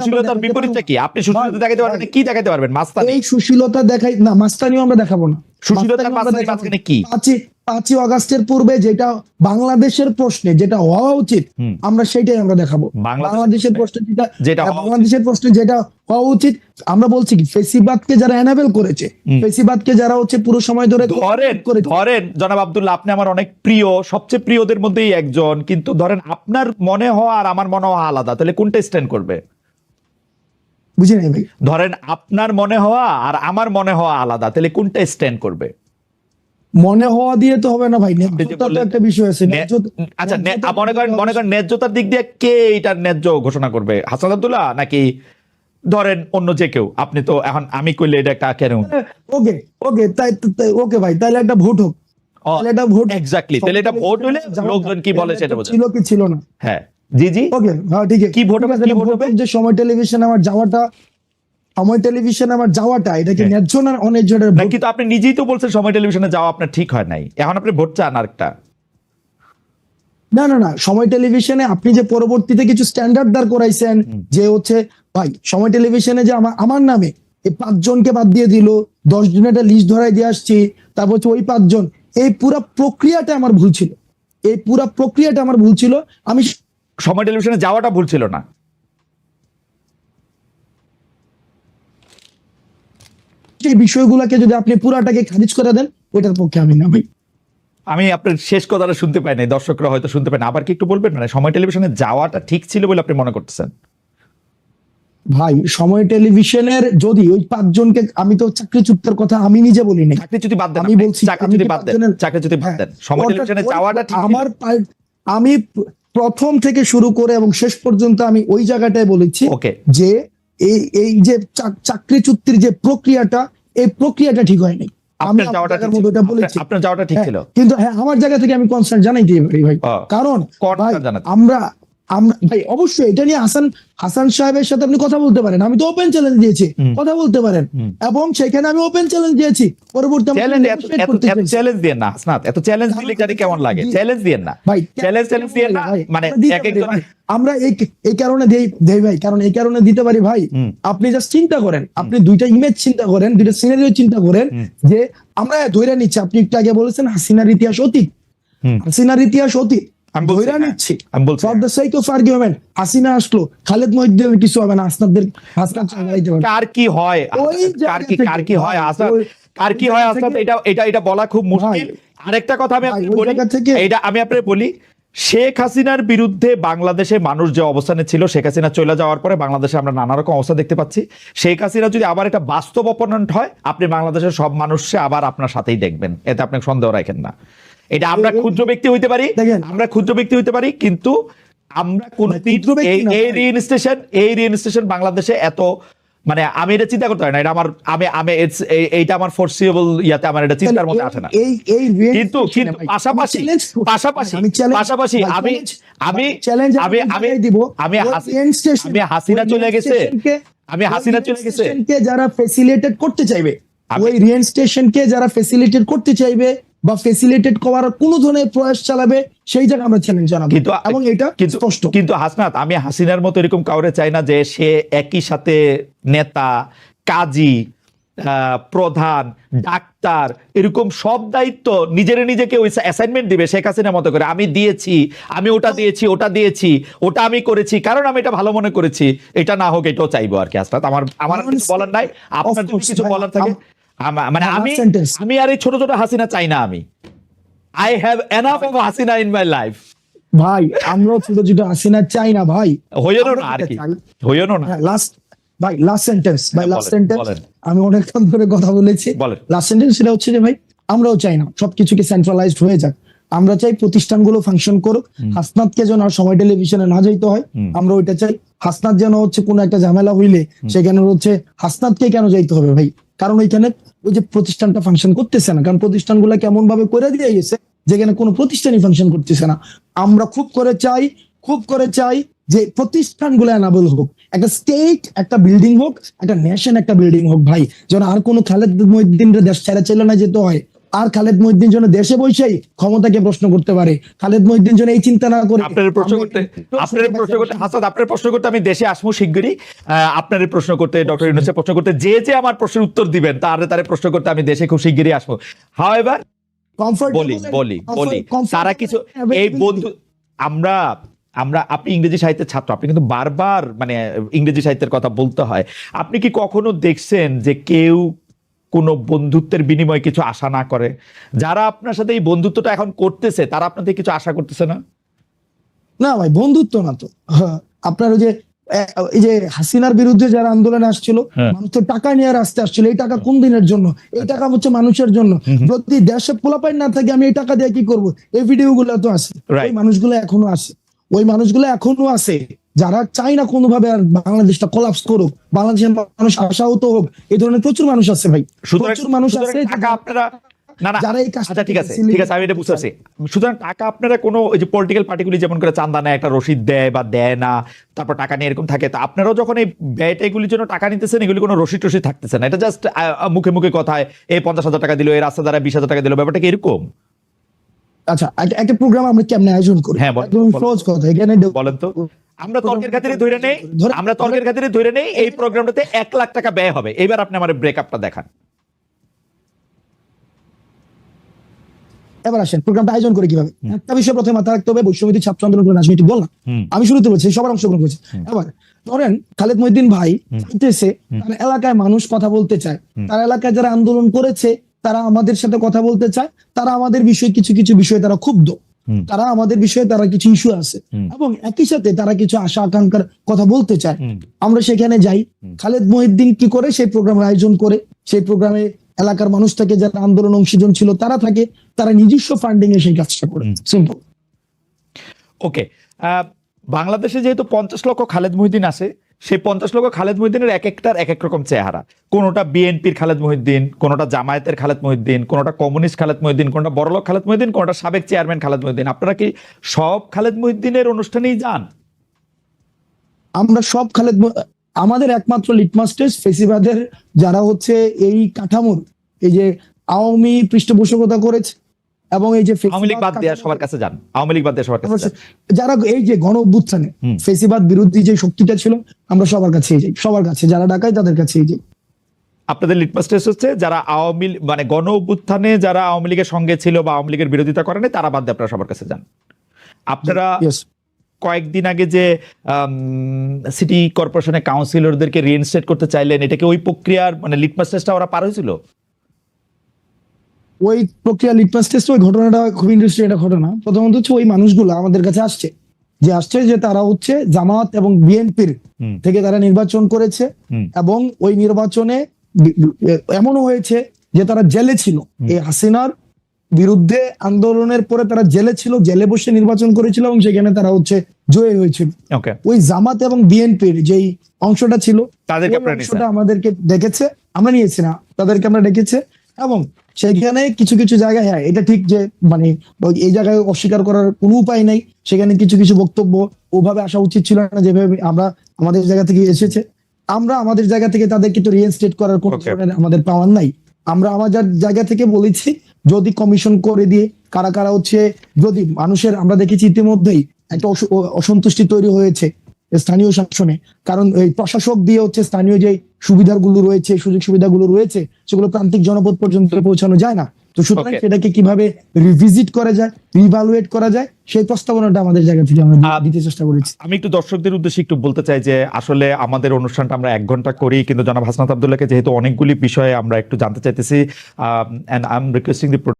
সুশীলতার বিপরীতটা কি? আপনি সুশীলতা দেখাতে পারবেন, কি দেখাতে পারবেন? মাস্তানি। এই সুশীলতা দেখাই না, মাস্তানিও আমরা দেখাবো না। সুশীলতার মাঝখানে কি? 5ই আগস্টের পূর্বে যেটা বাংলাদেশের প্রশ্নে যেটা হওয়া উচিত, আমরা সেটাই আমরা দেখাবো। বাংলাদেশের প্রশ্নে বাংলাদেশের প্রশ্নে যেটা হওয়া উচিত, আমরা বলছি কি, ফেসিবাদকে যারা এনাবেল করেছে, ফেসিবাদকে যারা হচ্ছে পুরো সময় ধরে ধরেন জনাব আব্দুল্লাহ, আপনি আমার অনেক প্রিয়, সবচেয়ে প্রিয়দের মধ্যেই একজন, কিন্তু ধরেন আপনার মনে হওয়া আর আমার মনে হওয়া আলাদা, তাহলে কোনটা স্ট্যান্ড করবে? বুঝি নাই ভাই। ধরেন আপনার মনে হওয়া আর আমার মনে হওয়া আলাদা, তাহলে কোনটা স্ট্যান্ড করবে? মনে হওয়া দিয়ে তো হবে না ভাই, ন্যায্যতা তো একটা বিষয় আছে। আচ্ছা, মনে করেন ন্যায্যতার দিক দিয়ে কে এটার ন্যায্য ঘোষণা করবে? হাসান আব্দুল্লাহ নাকি ধরেন অন্য যে কেউ? আপনি তো এখন আমি কইলে এটা একটা কেন? ওকে তাই ওকে ভাই, তাহলে একটা ভোট হোক। এটা ভোট, এক্স্যাক্টলি। তাহলে এটা ভোট হলে লোকজন কি বলে সেটা বোঝা ছিল কি ছিল না। হ্যাঁ, জি জি, ওকে, হ্যাঁ ঠিক আছে। কি ভোট হবে? কি ভোট হবে? যে সময় টেলিভিশন আমার যাওয়াটা, এটা কি ন্যায্য না অন্যায্য? কিন্তু আপনি নিজেই তো বলছেন সময় টেলিভিশনে যাওয়া আপনার ঠিক হয় নাই, এখন আপনি ভোট চান আরেকটা। না, সময় টেলিভিশনে আপনি যে পরবর্তীতে কিছু স্ট্যান্ডার্ড দাঁড় করাইছেন, যে হচ্ছে ভাই সময় টেলিভিশনে যে আমার নামে এই 5 জনকে বাদ দিয়ে দিল, 10 জনের একটা লিস্ট ধরাই দিয়ে আসছি, তারপর হচ্ছে ওই 5 জন, এই পুরো প্রক্রিয়াটা আমার ভুল ছিল। আমি সময় টেলিভিশনে যাওয়াটা ভুল ছিল না। এই বিষয়গুলোকে যদি আপনি পুরাটাকে খারিজ করে দেন, ওইটার পক্ষে আমি না ভাই। আমি আপনার শেষ কথাটা শুনতে পাই নাই, দর্শকরা হয়তো শুনতে পায় না, আবার কি একটু বলবেন? মানে সময় টেলিভিশনে যাওয়াটা ঠিক ছিল বলে আপনি মনে করতেছেন? ভাই সময় টেলিভিশনের যদি ওই 5 জনকে, আমি তো চাকরিচ্যুতের কথা আমি নিজে বলি নাই, চাকরিচ্যুতি বাদ দেন, আমি বলছি চাকরিচ্যুতি বাদ দেন, সময় টেলিভিশনে যাওয়াটা ঠিক আমার আমি প্রথম থেকে শুরু করে এবং শেষ পর্যন্ত আমি ওই জায়গাটায় বলেছি যে এই যে চাকরিচ্যুতির যে প্রক্রিয়াটা, এই প্রক্রিয়াটা ঠিক হয়নি। আপনার যাওয়াটা ঠিক ছিল, কিন্তু হ্যাঁ আমার জায়গা থেকে আমি কনসার্ন জানাইতে পারি ভাই, কারণ আমরা ভাই অবশ্যই এটা নিয়ে হাসান সাহেবের সাথে আপনি কথা বলতে পারেন, আমি তো ওপেন চ্যালেঞ্জ দিয়েছি, কথা বলতে পারেন, এবং সেখানে আমি ওপেন চ্যালেঞ্জ দিয়েছি। পরবর্তী চ্যালেঞ্জ দিয়ে না হাসনাত, এত চ্যালেঞ্জ দিলে জানি কেমন লাগে। চ্যালেঞ্জ দিয়ে না ভাই, চ্যালেঞ্জ দিয়ে না, মানে আমরা এই কারণে দেই ভাই, কারণ এই কারণে দিতে পারি ভাই। আপনি জাস্ট চিন্তা করেন, আপনি দুইটা ইমেজ চিন্তা করেন, দুইটা সিনারিও চিন্তা করেন, যে আমরা ধইরা নিচ্ছি, আপনি একটু আগে বলেছেন হাসিনার ইতিহাস অতীত, হাসিনা আসলো, খালেদ মহিউদ্দিনের কিছু হবে না, কার কি হয় এটা বলা খুব মুশকিল। আরেকটা কথা আমি আপনাকে বলি, শেখ হাসিনার বিরুদ্ধে বাংলাদেশে মানুষ যে অবস্থানে ছিল, শেখ হাসিনা চলে যাওয়ার পরে বাংলাদেশে আমরা নানা রকম অবস্থা দেখতে পাচ্ছি। শেখ হাসিনা যদি আবার একটা বাস্তব অপোনেন্ট হয়, আপনি বাংলাদেশের সব মানুষকে আবার আপনার সাথেই দেখবেন, এতে আপনি সন্দেহ রাখেন না। এটা আমরা ক্ষুদ্র ব্যক্তি হইতে পারি, কিন্তু আমরা কোন এই রিইনস্টেশন বাংলাদেশে এত, মানে আমি এটা চিন্তা করতে পারি না। এটা আমার এইটা আমার ফোরসিবল ইয়াতে আমার এটা চিন্তার মধ্যে আসে না। কিন্তু আমি হাসিনা চলে গেছে যারা ফেসিলিটেট করতে চাইবে, ওই রিইনস্টেশনকে যারা ফেসিলিটেট করতে চাইবে বা ফেসিলিটেট করার কোন ধরনের প্রয়াস চালাবে, সেই জায়গায় আমরা চ্যালেঞ্জ জানাবো, এবং এটা স্পষ্ট। কিন্তু হাসনাত, আমি হাসিনার মতো এরকম কাউরে চাই না যে সে একই সাথে নেতা, কাজী, প্রধান, ডাক্তার, এরকম সব দায়িত্ব নিজেকে ওই অ্যাসাইনমেন্ট দিবে শেখ হাসিনার মতো করে। আমি দিয়েছি, আমি ওটা দিয়েছি, ওটা আমি করেছি, কারণ আমি এটা ভালো মনে করেছি, এটা না হোক এটাও চাইবো আর কি। হাসনাত, আমার কিছু বলার নাই, আপনার যদি কিছু বলার থাকে। মানে আমি আর এই ছোট ছোট হাসিনা চাই না। আমি I have enough of Hasina in my life ভাই। আমরাও ছোট ছোট হাসিনা চাই না ভাই, হইও না আর কি, হইও না। লাস্ট সেন্টেন্স আমি অনেকক্ষণ ধরে কথা বলেছি, লাস্ট সেন্টেন্স সেটা হচ্ছে যে ভাই, আমরাও চাই না সবকিছুকে সেন্ট্রালাইজড হয়ে যাক। আমরা চাই প্রতিষ্ঠানগুলো ফাংশন করুক, হাসনাতকে যেন আর সময় টেলিভিশনে না যাইতে হয়, আমরা ওইটা চাই। হাসনাত যেন হচ্ছে কোনো একটা ঝামেলা হইলে সেখানে হচ্ছে হাসনাতকে কেন যাইতে হবে ভাই, কারণ ওইখানে ওই যে প্রতিষ্ঠানটা ফাংশন করতেছে না, কারণ প্রতিষ্ঠানগুলো কেমন ভাবে করে দিয়ে গেছে, যেখানে কোনো প্রতিষ্ঠানই ফাংশন করতেছে না। আমরা খুব করে চাই যে প্রতিষ্ঠানগুলো এনাবল হোক, একটা স্টেট একটা বিল্ডিং হোক, একটা নেশন একটা বিল্ডিং হোক ভাই, যেন আর কোনো খালেদ মহিউদ্দিনের দেশ ছেড়ে চলে না যেতে হয়, আর খালেদ মহিউদ্দিন যেন দেশে বসেই ক্ষমতাকে প্রশ্ন করতে পারে, খালেদ মহিউদ্দিন যেন এই চিন্তা না করে। আপনার প্রশ্ন করতে হাসান, আপনার প্রশ্ন করতে আমি দেশে আসবো শিগগিরই। আপনার প্রশ্ন করতে, ডক্টর ইউনূসের প্রশ্ন করতে, যে আমার প্রশ্নের উত্তর দিবেন তার প্রশ্ন করতে আমি দেশে খুব শিগগিরই আসবো। হাওয়েভার বলি তারা কিছু এই বন্ধু আমরা আপনি ইংরেজি সাহিত্যের ছাত্র, আপনি কিন্তু বারবার মানে ইংরেজি সাহিত্যের কথা বলতে হয়। আপনি কি কখনো দেখছেন যে কেউ কোনো বন্ধুত্বের বিনিময়ে কিছু আশা না করে? যারা আপনার সাথে এই বন্ধুত্বটা এখন করতেছে তারা আপনাদের কিছু আশা করতেছে না? না ভাই, বন্ধুত্ব না তো। আপনার ওই যে হাসিনার বিরুদ্ধে যারা আন্দোলনে আসছিল, মানুষ তো টাকা নিয়ে রাস্তায় আসছিল। এই টাকা কোন দিনের জন্য? এই টাকা হচ্ছে মানুষের জন্য। যদি দেশে পোলাপাইন না থাকে আমি এই টাকা দিয়ে কি করবো? এই ভিডিও গুলো তো আছে, ওই মানুষগুলো এখনো আছে, ওই মানুষগুলো এখনো আছে যারা চাই না কোনোভাবে আর বাংলাদেশটা কোলাপস করুক, বাংলাদেশের মানুষ আশাহত হোক। এই ধরনের প্রচুর মানুষ আছে ভাই, প্রচুর মানুষ আছে। আপনারা আচ্ছা ঠিক আছে আমি এটা বুঝতে পারছি। সুতরাং টাকা আপনারা কোনো ওই যে পলিটিক্যাল পার্টিগুলি যেমন করে চান্দা নেয়, একটা রসিদ দেয় বা দেয় না, তারপর টাকা নিয়ে এরকম থাকে, তো আপনারাও যখন এই ব্যয়টাগুলির জন্য টাকা নিতেছেন এগুলি কোনো রসিদ টসিদ থাকতেছে না, এটা জাস্ট মুখে মুখে কথায় এই 50,000 টাকা দিল, এই রাস্তা দ্বারা 20,000 টাকা দিল, ব্যাপারটা কি এরকম? আচ্ছা, একটা প্রোগ্রাম আমরা কেমনে আয়োজন করি? হ্যাঁ বলেন তো। আমরা তর্কের খাতিরে ধরে নেই এই প্রোগ্রামটাতে 1 লাখ টাকা ব্যয় হবে। এবার আপনি আমার ব্রেকআপটা দেখান। এবার আসেন প্রোগ্রামটা আয়োজন করে কিভাবে। একটা বিষয় প্রথমে মাথায় রাখতে হবে, বৈষম্যবিরোধী ছাত্র আন্দোলন করে রাজনীতি বললাম, আমি শুরুতে বলছি সবার অংশগ্রহণ করেছে। এবার ধরেন খালেদ মহিউদ্দিন ভাই চাইতেছে তার এলাকায় মানুষ কথা বলতে চায়, তার এলাকায় যারা আন্দোলন করেছে তারা আমাদের সাথে কথা বলতে চায়, তারা আমাদের বিষয়ে কিছু বিষয়ে তারা ক্ষুব্ধ, তারা আমাদের বিষয়ে তারা কিছু ইস্যু আছে, এবং একই সাথে তারা কিছু আশা আকাঙ্ক্ষার কথা বলতে চায়। আমরা সেখানে যাই, খালেদ মহিউদ্দিন কি করে সেই প্রোগ্রামের আয়োজন করে, সেই প্রোগ্রামে এলাকার মানুষ থাকে, যারা আন্দোলন অংশীজন ছিল তারা থাকে, তারা নিজস্ব ফান্ডিং এ সেই কাজটা করে। সিম্পল। ওকে, বাংলাদেশে যেহেতু 50 লক্ষ খালেদ মহিউদ্দিন আছে, সেই 50 লক্ষ খালেদ মহিউদ্দিনের এক একটার এক এক রকম চেহারা। কোনোটা বিএনপির খালেদ মহিউদ্দিন, কোনোটা জামায়াতের খালেদ মহিউদ্দিন, কোনোটা কমিউনিস্ট খালেদ মহিউদ্দিন, কোনোটা বড়লোক খালেদ মহিউদ্দিন, কোনোটা সাবেক চেয়ারম্যান খালেদ মহিউদ্দিন। আপনারা কি সব খালেদ মহিউদ্দিনের অনুষ্ঠানেই যান? আমরা সব আমাদের একমাত্র লিটমাস টেস্ট ফেসিবাদের যারা হচ্ছে এই কাঠামোর এই যে আওয়ামী পৃষ্ঠপোষকতা করেছে, এবং এই যে আওয়ামী লীগ বাদ দিয়ে সবার কাছে যান, আওয়ামী লীগ বাদ দিয়ে সবার কাছে যারা এই যে গণ অভ্যুত্থানে ফেসিবাদ বিরোধী যে শক্তিটা ছিল, আমরা সবার কাছেই যাই, সবার কাছে যারা ডাকায় তাদের কাছেই যাই। আপনাদের লিটমাস টেস্ট হচ্ছে যারা আওয়ামী মানে গণ অভ্যুত্থানে যারা আওয়ামী লীগের সঙ্গে ছিল বা আওয়ামী লীগের বিরোধিতা করেনি তারা বাদ দিয়ে আপনারা সবার কাছে যান। আপনারা কয়েকদিন আগে যে সিটি কর্পোরেশনের কাউন্সিলরদেরকে রিইনস্টেট করতে চাইলেন, এটাকে ওই প্রক্রিয়ার মানে লিটমাস টেস্টটা ওরা পার হয়েছিল? ওই প্রক্রিয়া লিটমাস টেস্ট, ওই ঘটনাটা খুব ইন্টারেস্টিং একটা ঘটনা। প্রথমত হচ্ছে ওই মানুষগুলো আমাদের কাছে আসছে যে তারা হচ্ছে জামাত এবং বিএনপির থেকে তারা নির্বাচন করেছে, এবং ওই নির্বাচনে এমনও হয়েছে যে তারা জেলে ছিল, এই হাসিনার বিরুদ্ধে আন্দোলনের পরে তারা জেলে ছিল, জেলে বসে নির্বাচন করেছিল, এবং সেখানে তারা হচ্ছে জয়ী হয়েছিল। ওই জামাত এবং বিএনপির যেই অংশটা ছিল তাদেরকে আমাদেরকে ডেকেছে, আমরা নিয়েছি না, তাদেরকে আমরা ডেকেছে, এবং সেখানে কিছু জায়গায়, হ্যাঁ এটা ঠিক যে মানে এই জায়গায় অস্বীকার করার কোনো উপায় নাই, সেখানে কিছু বক্তব্য ওভাবে আসা উচিত ছিল না যেভাবে আমরা আমাদের জায়গা থেকে এসেছে। আমরা আমাদের জায়গা থেকে তাদের কিন্তু রিইনস্টেট করার কোনো ধরনের আমাদের পাওয়ার নাই। আমরা আমাদের জায়গা থেকে বলেছি যদি কমিশন করে দিয়ে কারা হচ্ছে, যদি মানুষের আমরা দেখেছি ইতিমধ্যেই একটা অসন্তুষ্টি তৈরি হয়েছে স্থানীয় শাসনে, কারণ এই প্রশাসক দিয়ে হচ্ছে স্থানীয় যে সুবিধাগুলো রয়েছে, সুযোগ সুবিধাগুলো রয়েছে, সেগুলো প্রান্তিক জনপদ পর্যন্ত পৌঁছানো যায় না। তো সুতরাং সেটাকে কিভাবে রিভিজিট করা যায়, রিভালুয়েট করা যায়, সেই প্রস্তাবনাটা আমাদের জায়গা থেকে আমরা দিতে চেষ্টা করেছি। আমি একটু দর্শকদের উদ্দেশ্যে একটু বলতে চাই যে আসলে আমাদের অনুষ্ঠানটা আমরা 1 ঘন্টা করি, কিন্তু জনাব হাসনাত আব্দুল্লাহকে যেহেতু অনেকগুলি বিষয়ে আমরা একটু জানতে চাইতেছি, and I'm requesting the